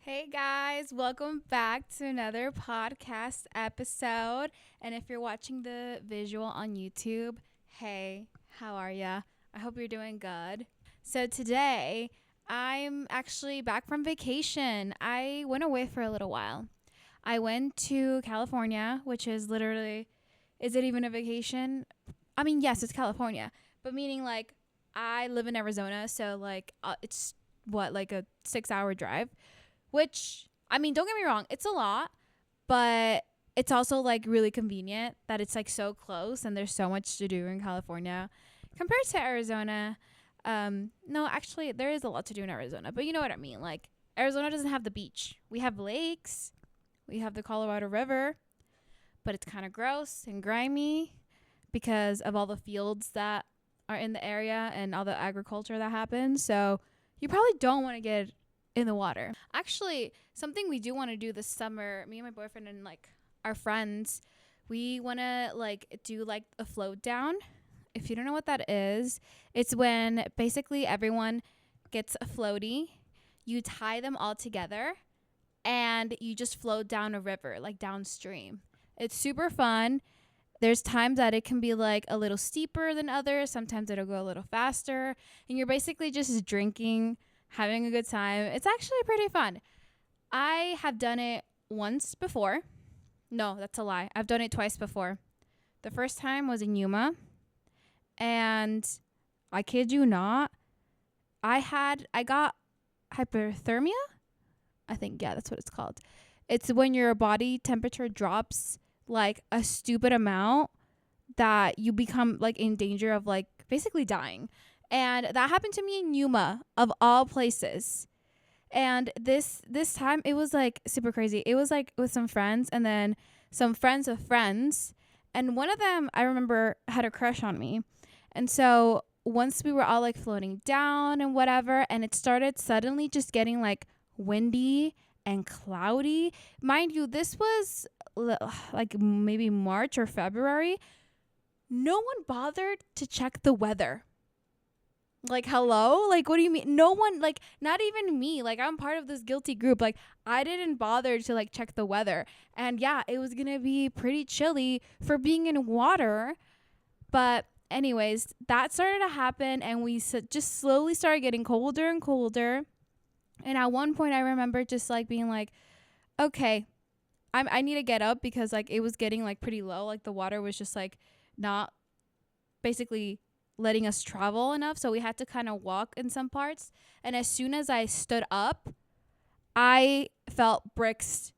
Hey guys, welcome back to another podcast episode. And if you're watching the visual on YouTube, hey, how are ya? I hope you're doing good. So today, I'm actually back from vacation. I went away for a little while. I went to California, which is literally, is it even a vacation? I mean, yes, it's California, but meaning like I live in Arizona, so it's what, like a 6 hour drive, which, I mean, don't get me wrong, it's a lot, but it's also like really convenient that it's like so close and there's so much to do in California compared to Arizona. No, actually, there is a lot to do in Arizona, but you know what I mean. Like, Arizona doesn't have the beach. We have lakes, we have the Colorado River, but it's kind of gross and grimy because of all the fields that are in the area and all the agriculture that happens. So you probably don't want to get in the water. Actually, something we do want to do this summer, me and my boyfriend and like our friends, we want to like do like a float down. If you don't know what that is, it's when basically everyone gets a floaty, you tie them all together, and you just float down a river, like downstream. It's super fun. There's times that it can be like a little steeper than others. Sometimes it'll go a little faster. And you're basically just drinking, having a good time. It's actually pretty fun. I have done it once before. No, that's a lie. I've done it twice before. The first time was in Yuma. And I kid you not, I got hypothermia. I think, yeah, that's what it's called. It's when your body temperature drops like a stupid amount that you become like in danger of like basically dying. And that happened to me in Yuma of all places. And this time it was like super crazy. It was like with some friends and then some friends of friends. And one of them I remember had a crush on me. And so once we were all like floating down and whatever, and it started suddenly just getting like windy and cloudy. Mind you, this was like maybe March or February. No one bothered to check the weather. Like, hello? Like, what do you mean? No one, like, not even me. Like, I'm part of this guilty group. Like, I didn't bother to, like, check the weather. And yeah, it was going to be pretty chilly for being in water. But, anyways, that started to happen. And we just slowly started getting colder and colder. And at one point, I remember just, like, being like, okay, I need to get up because, like, it was getting, like, pretty low. Like, the water was just, like, not basically letting us travel enough, so we had to kind of walk in some parts. And as soon as I stood up, I felt bricks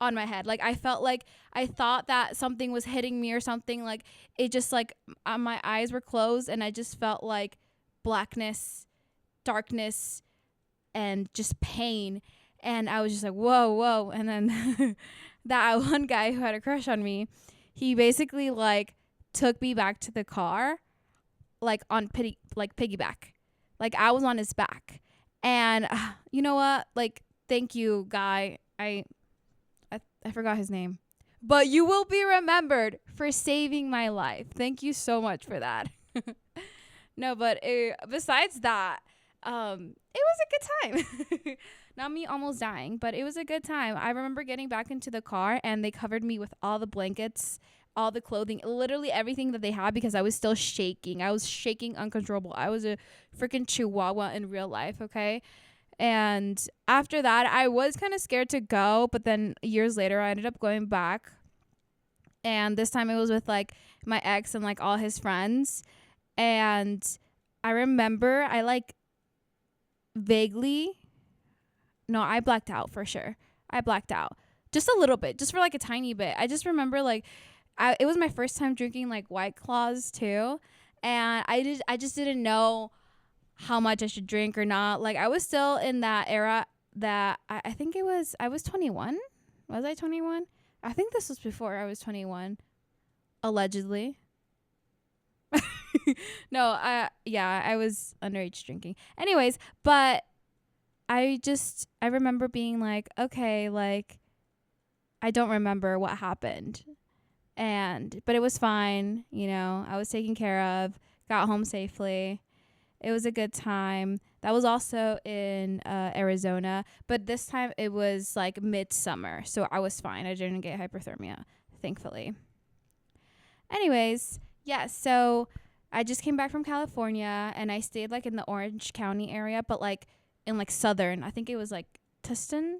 on my head. Like, I felt like I thought that something was hitting me or something. Like, it just like my eyes were closed and I just felt like blackness, darkness, and just pain. And I was just like, whoa. And then that one guy who had a crush on me, he basically like took me back to the car, like on piggyback. Like, I was on his back. And you know what? Like, thank you, guy. I forgot his name. But you will be remembered for saving my life. Thank you so much for that. No, but besides that, it was a good time. Not me almost dying, but it was a good time. I remember getting back into the car and they covered me with all the blankets, all the clothing, literally everything that they had because I was still shaking. I was shaking uncontrollable. I was a freaking chihuahua in real life, okay? And after that, I was kind of scared to go, but then years later, I ended up going back. And this time it was with like my ex and like all his friends. And I remember I like vaguely, no, I blacked out for sure. I blacked out just a little bit, just for like a tiny bit. I just remember like it was my first time drinking like White Claws too, and I just didn't know how much I should drink or not. Like, I was still in that era that I think I was 21. Was I 21? I think this was before I was 21, allegedly. No, I was underage drinking. Anyways, but I remember being like, okay, like I don't remember what happened. But it was fine, I was taken care of, got home safely. It was a good time. That was also in Arizona, but this time it was like midsummer, so I was fine. I didn't get hypothermia, thankfully. Anyways, yeah, so I just came back from California and I stayed like in the Orange County area, but like in like southern. I think it was like Tustin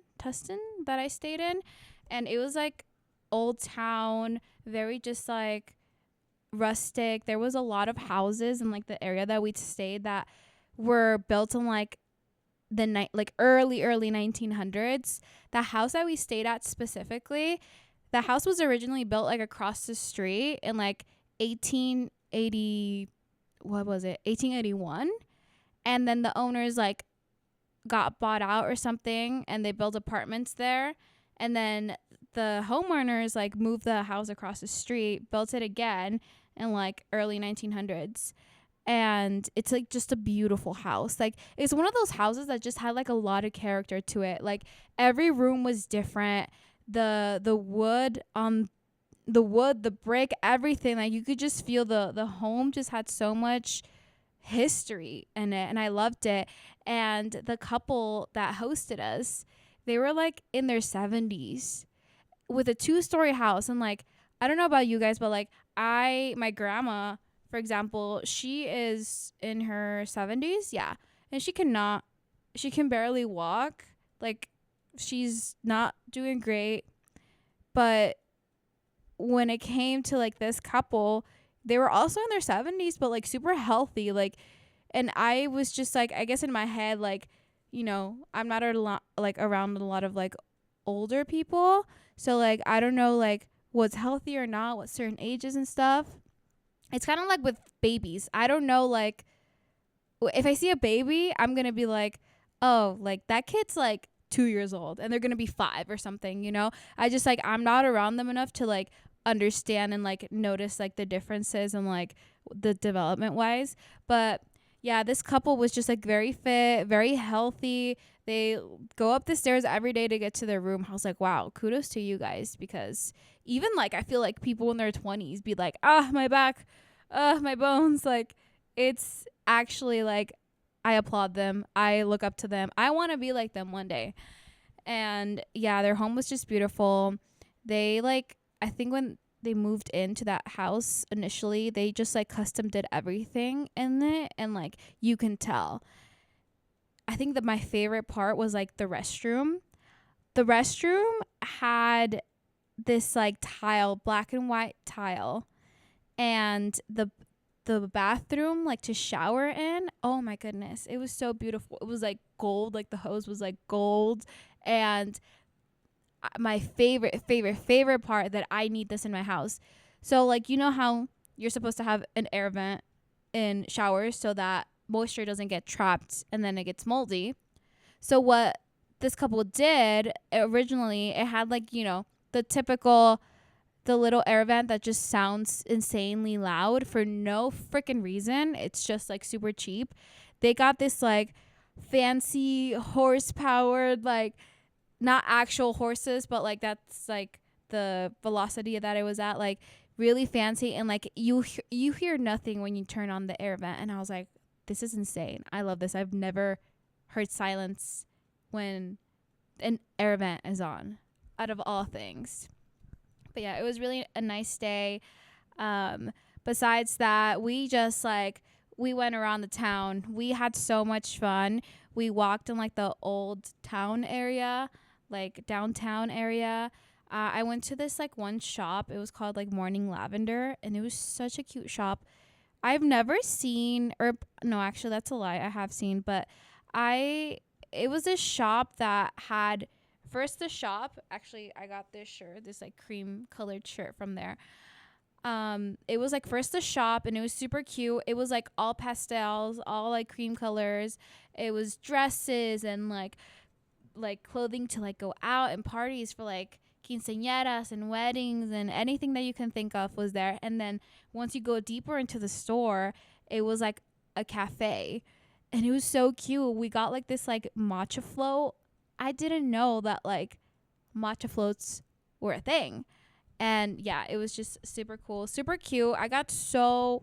that I stayed in, and it was like old town, very just like rustic. There was a lot of houses in like the area that we stayed that were built in like the night like early 1900s. The house that we stayed at specifically, the house was originally built like across the street in like 1880, what was it, 1881, and then the owners like got bought out or something and they built apartments there, and then the homeowners like moved the house across the street, built it again in like early 1900s, and it's like just a beautiful house. Like it's one of those houses that just had like a lot of character to it. Like every room was different. The wood on the wood, the brick, everything, like you could just feel the home just had so much history in it, and I loved it. And the couple that hosted us, they were like in their 70s with a 2-story house, and like I don't know about you guys, but like my grandma, for example, she is in her 70s, yeah, and she can barely walk. Like she's not doing great. But when it came to like this couple, they were also in their 70s, but like super healthy. Like, and I was just like, I guess in my head, like, you know, I'm not like around a lot of like older people. So like, I don't know like what's healthy or not, what certain ages and stuff. It's kind of like with babies. I don't know, like, if I see a baby, I'm going to be like, oh, like that kid's like 2 years old and they're going to be 5 or something, you know? I just like, I'm not around them enough to like understand and like notice like the differences and like the development wise. But yeah, this couple was just like very fit, very healthy. They go up the stairs every day to get to their room. I was like, wow, kudos to you guys, because even like I feel like people in their 20s be like, my back, my bones. Like it's actually like I applaud them. I look up to them. I want to be like them one day. And yeah, their home was just beautiful. They like, I think when they moved into that house initially, they just like custom did everything in it, and like you can tell. I think that my favorite part was like the restroom. The restroom had this like tile, black and white tile, and the bathroom like to shower in, oh my goodness, it was so beautiful. It was like gold, like the hose was like gold. And my favorite part that I need this in my house. So like, you know how you're supposed to have an air vent in showers so that moisture doesn't get trapped and then it gets moldy. So what this couple did originally, it had like, you know, the little air vent that just sounds insanely loud for no freaking reason. It's just like super cheap. They got this like fancy horse powered, like not actual horses, but like that's like the velocity that it was at, like really fancy. And like you hear nothing when you turn on the air vent. And I was like, this is insane. I love this. I've never heard silence when an air vent is on, out of all things. But yeah, it was really a nice day. Besides that, we just like, we went around the town. We had so much fun. We walked in like the old town area, like downtown area. I went to this like one shop. It was called like Morning Lavender, and it was such a cute shop. I've never seen, or no, actually that's a lie. I have seen, but it was a shop that had, first the shop, actually I got this shirt, this like cream colored shirt from there. It was like first the shop, and it was super cute. It was like all pastels, all like cream colors. It was dresses and like clothing to like go out and parties for like quinceañeras and weddings, and anything that you can think of was there. And then once you go deeper into the store, it was like a cafe, and it was so cute. We got like this like matcha float. I didn't know that like matcha floats were a thing. And yeah, it was just super cool, super cute. I got so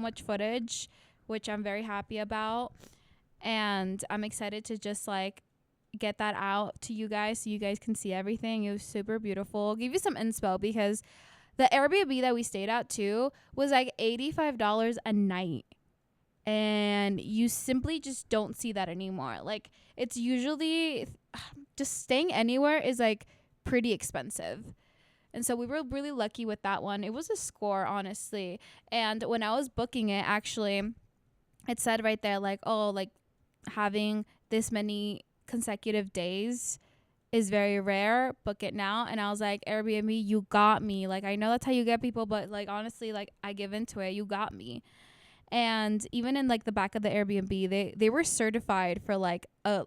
much footage, which I'm very happy about. And I'm excited to just like get that out to you guys so you guys can see everything. It was super beautiful. I'll give you some inspo because the Airbnb that we stayed at too was like $85 a night. And you simply just don't see that anymore. Like, it's usually just staying anywhere is like pretty expensive. And so we were really lucky with that one. It was a score, honestly. And when I was booking it, actually, it said right there, like, oh, like having this many consecutive days is very rare. Book it now. And I was like, Airbnb, you got me. Like, I know that's how you get people, but like, honestly, like, I give into it. You got me. And even in like the back of the Airbnb, they were certified for like a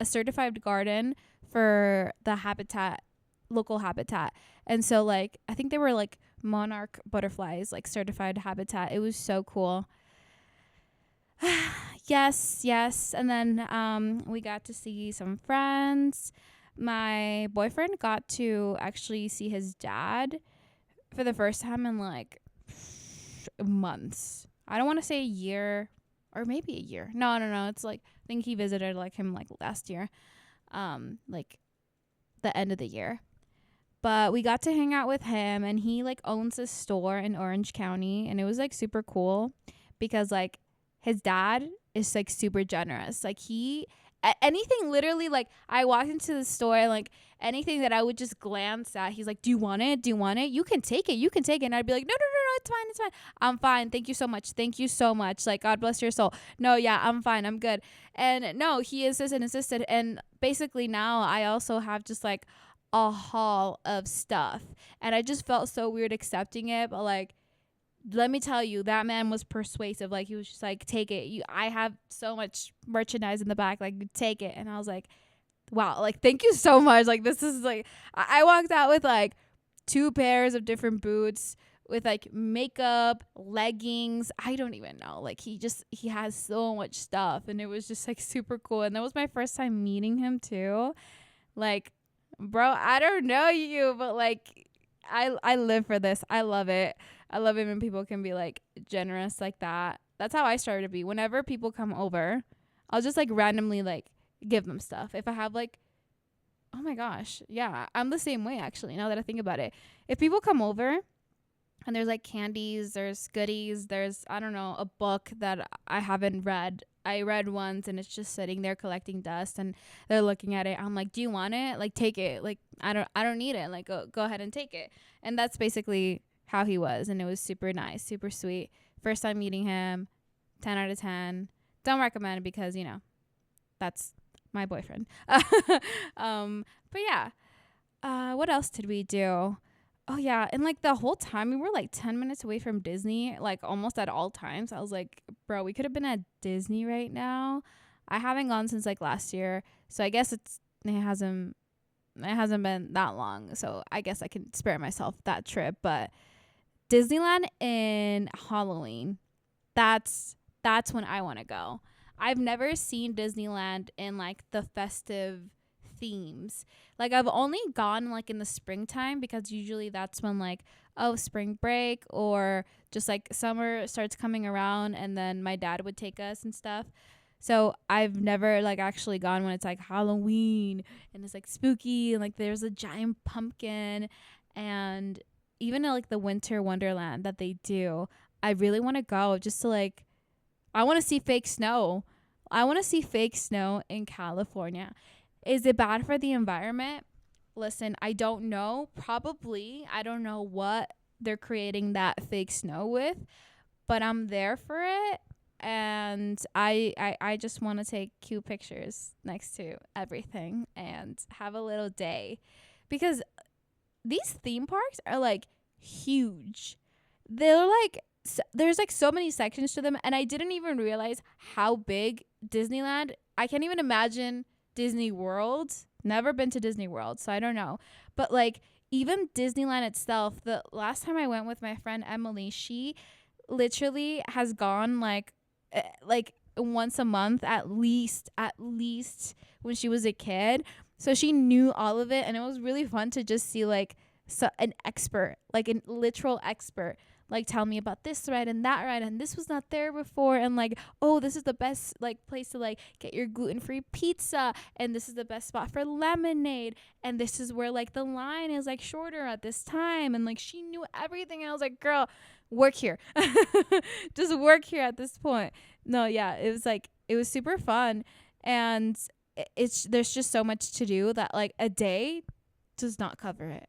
certified garden for the habitat, local habitat. And so like I think they were like monarch butterflies, like certified habitat. It was so cool. Yes. And then we got to see some friends. My boyfriend got to actually see his dad for the first time in like months. I don't want to say a year or maybe a year. No. It's like, I think he visited like him like last year, like the end of the year. But we got to hang out with him, and he like owns a store in Orange County, and it was like super cool because like his dad is like super generous. Like anything literally, like I walked into the store and like anything that I would just glance at, he's like, do you want it? You can take it. And I'd be like, no, it's fine. I'm fine. Thank you so much. Like, God bless your soul. No, yeah, I'm fine. I'm good. And no, he insisted. And basically now I also have just like a haul of stuff. And I just felt so weird accepting it. But like, let me tell you, that man was persuasive. Like, he was just like, take it. I have so much merchandise in the back. Like, take it. And I was like, wow, like, thank you so much. Like, this is like, I walked out with like 2 pairs of different boots with like makeup, leggings. I don't even know. Like, he has so much stuff. And it was just like super cool. And that was my first time meeting him too. Like, bro, I don't know you, but like, I live for this. I love it. I love it when people can be like generous like that. That's how I started to be. Whenever people come over, I'll just like randomly like give them stuff. If I have like, oh my gosh, yeah, I'm the same way actually, now that I think about it. If people come over and there's like candies, there's goodies, there's, I don't know, a book that I haven't read. I read once and it's just sitting there collecting dust and they're looking at it. I'm like, do you want it? Like, take it. Like, I don't need it. Like, go ahead and take it. And that's basically how he was. And it was super nice, super sweet. First time meeting him, 10 out of 10. Don't recommend it because, you know, that's my boyfriend. But yeah, what else did we do? Oh yeah, and like the whole time we were like 10 minutes away from Disney, like almost at all times. I was like, bro, we could have been at Disney right now. I haven't gone since like last year, so I guess it hasn't been that long. So I guess I can spare myself that trip. But Disneyland in Halloween, that's when I want to go. I've never seen Disneyland in like the festive themes. Like, I've only gone like in the springtime because usually that's when like, oh, spring break or just like summer starts coming around, and then my dad would take us and stuff. So I've never like actually gone when it's like Halloween and it's like spooky and like there's a giant pumpkin, and even like the winter wonderland that they do. I really want to go just to like, I want to see fake snow. I want to see fake snow in California. Is it bad for the environment? Listen, I don't know. Probably. I don't know what they're creating that fake snow with, but I'm there for it. And I just want to take cute pictures next to everything and have a little day, because these theme parks are like huge. They're like, there's like so many sections to them, and I didn't even realize how big Disneyland. I can't even imagine Disney World. Never been to Disney World, so I don't know. But like, even Disneyland itself, the last time I went with my friend Emily, she literally has gone like once a month at least when she was a kid. So she knew all of it, and it was really fun to just see like an expert, like a literal expert, like tell me about this ride and that ride, and this was not there before, and like, oh, this is the best like place to like get your gluten-free pizza, and this is the best spot for lemonade, and this is where like the line is like shorter at this time, and like she knew everything, and I was like, girl, work here. Just work here at this point. No, yeah, it was super fun, and it's there's just so much to do that like a day does not cover it.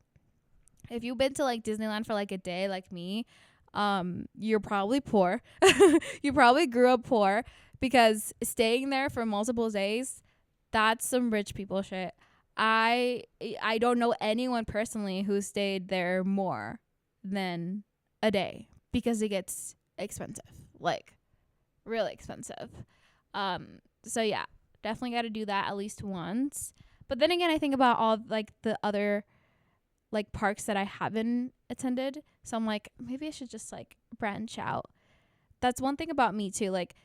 If you've been to like Disneyland for like a day like me, you're probably poor. You probably grew up poor, because staying there for multiple days, that's some rich people shit. I don't know anyone personally who stayed there more than a day, because it gets expensive, like really expensive. So yeah, definitely got to do that at least once. But then again, I think about all like the other like parks that I haven't attended, so I'm like, maybe I should just like branch out. That's one thing about me too, like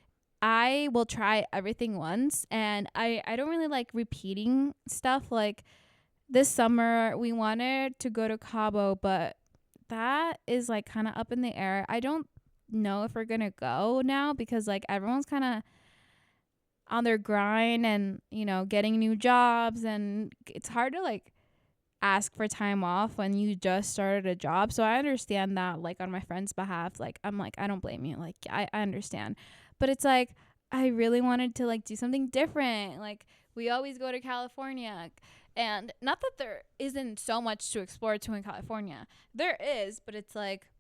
I will try everything once, and I don't really like repeating stuff. Like this summer we wanted to go to Cabo, but that is like kind of up in the air. I don't know if we're gonna go now, because like everyone's kind of on their grind and, you know, getting new jobs, and it's hard to like ask for time off when you just started a job. So I understand that, like on my friend's behalf, like I'm like, I don't blame you, like I understand. But it's like I really wanted to like do something different. Like we always go to California, and not that there isn't so much to explore to in California, there is, but it's like,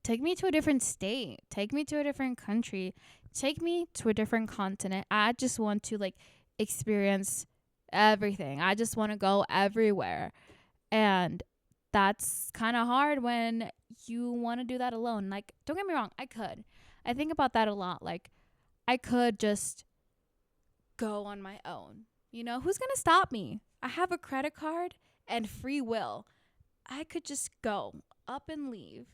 take me to a different state, take me to a different country, take me to a different continent. I just want to like experience everything. I just want to go everywhere. And that's kind of hard when you want to do that alone. Like, don't get me wrong, I think about that a lot. Like, I could just go on my own. You know, who's going to stop me? I have a credit card and free will. I could just go up and leave,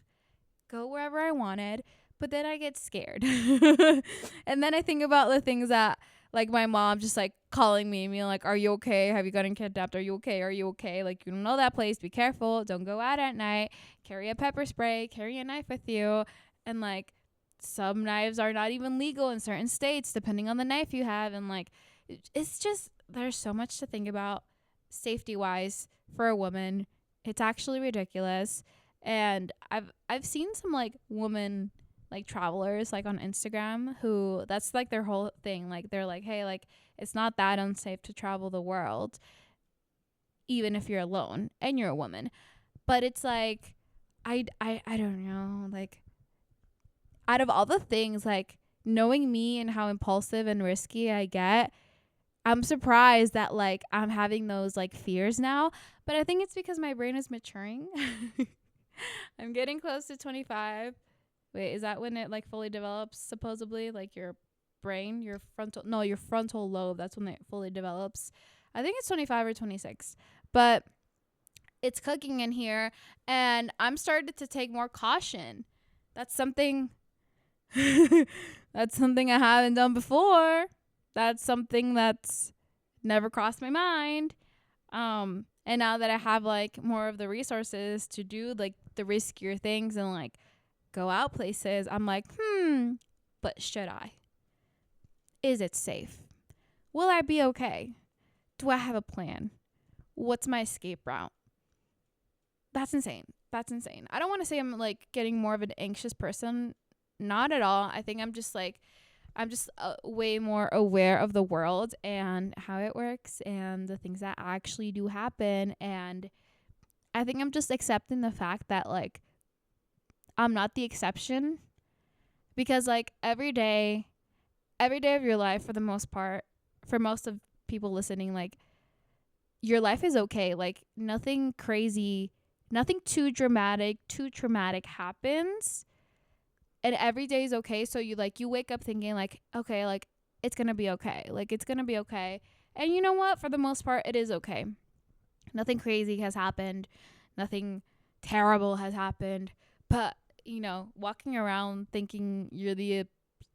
go wherever I wanted. But then I get scared. And then I think about the things that, like, my mom just, like, calling me and being like, are you okay? Have you gotten kidnapped? Are you okay? Are you okay? Like, you don't know that place. Be careful. Don't go out at night. Carry a pepper spray. Carry a knife with you. And, like, some knives are not even legal in certain states, depending on the knife you have. And, like, it's just, there's so much to think about safety-wise for a woman. It's actually ridiculous. And I've seen some, like, women, like, travelers, like, on Instagram who, that's, like, their whole thing. Like, they're like, hey, like, it's not that unsafe to travel the world, even if you're alone and you're a woman. But it's, like, I don't know. Like, out of all the things, like, knowing me and how impulsive and risky I get, I'm surprised that, like, I'm having those, like, fears now. But I think it's because my brain is maturing. I'm getting close to 25. Wait, is that when it, like, fully develops, supposedly? Like, your brain, your frontal lobe, that's when it fully develops. I think it's 25 or 26. But it's cooking in here, and I'm starting to take more caution. That's something that's something I haven't done before. That's something that's never crossed my mind. And now that I have, like, more of the resources to do, like, the riskier things and, like, go out places, I'm like, but should I? Is it safe? Will I be okay? Do I have a plan? What's my escape route? That's insane. I don't want to say I'm, like, getting more of an anxious person. Not at all. I think I'm just way more aware of the world and how it works and the things that actually do happen. And I think I'm just accepting the fact that, like, I'm not the exception, because, like, every day of your life, for the most part, for most of people listening, like, your life is okay. Like, nothing crazy, nothing too dramatic, too traumatic happens. And every day is okay. So you wake up thinking, like, okay, like, it's going to be okay. Like, it's going to be okay. And you know what? For the most part, it is okay. Nothing crazy has happened. Nothing terrible has happened. But, you know, walking around thinking you're the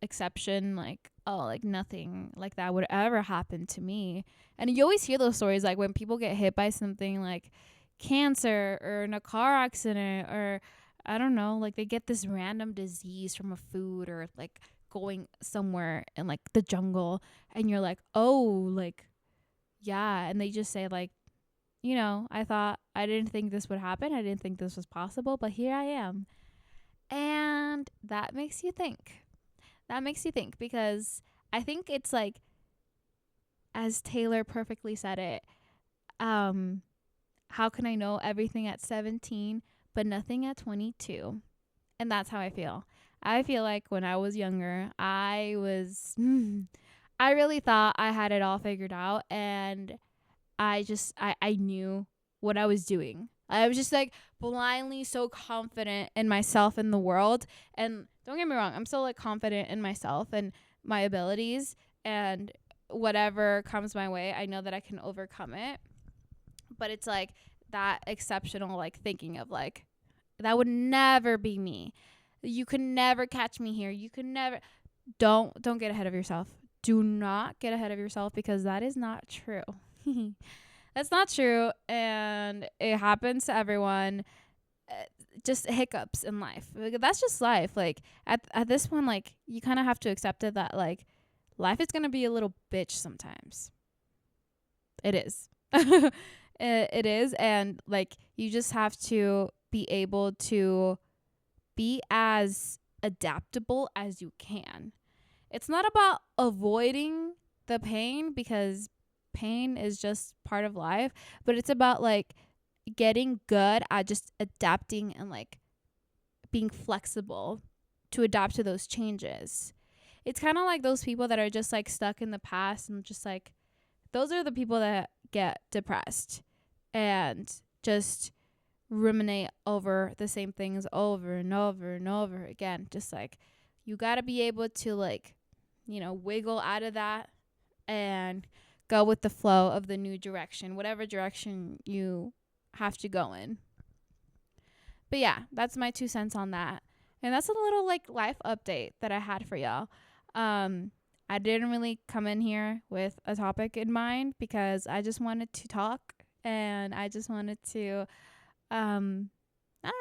exception, like, oh, like, nothing like that would ever happen to me. And you always hear those stories, like, when people get hit by something like cancer or in a car accident or I don't know, like they get this random disease from a food or like going somewhere in like the jungle, and you're like, oh, like, yeah. And they just say like, I didn't think this would happen. I didn't think this was possible, but here I am. And that makes you think. That makes you think, because I think it's like, as Taylor perfectly said it, how can I know everything at 17 but nothing at 22? And that's how I feel. I feel like when I was younger, I really thought I had it all figured out, and I knew what I was doing. I was just like blindly so confident in myself and the world. And don't get me wrong, I'm still like confident in myself and my abilities, and whatever comes my way, I know that I can overcome it. But it's like that exceptional like thinking of like, that would never be me. You could never catch me here. You could never. Don't get ahead of yourself. Do not get ahead of yourself, because that is not true. That's not true, and it happens to everyone. Just hiccups in life. Like, that's just life. Like at this point, like you kind of have to accept it, that like life is gonna be a little bitch sometimes. It is. It is, and like you just have to be able to be as adaptable as you can. It's not about avoiding the pain, because pain is just part of life, but it's about like getting good at just adapting and like being flexible to adapt to those changes. It's kind of like those people that are just like stuck in the past, and just like, those are the people that get depressed and just ruminate over the same things over and over and over again. Just like, you got to be able to like, wiggle out of that and go with the flow of the new direction, whatever direction you have to go in. But yeah, that's my 2 cents on that. And that's a little like life update that I had for y'all. I didn't really come in here with a topic in mind, because I just wanted to talk, and I just wanted to I don't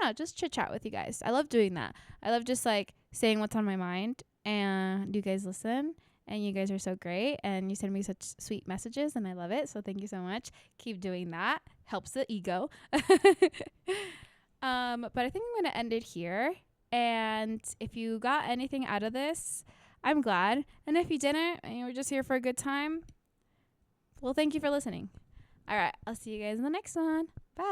know, just chit chat with you guys. I love doing that. I love just like saying what's on my mind, and you guys listen, and you guys are so great, and you send me such sweet messages, and I love it. So thank you so much. Keep doing that. Helps the ego. But I think I'm going to end it here. And if you got anything out of this, I'm glad. And if you didn't, and you were just here for a good time, well, thank you for listening. All right. I'll see you guys in the next one. Bye.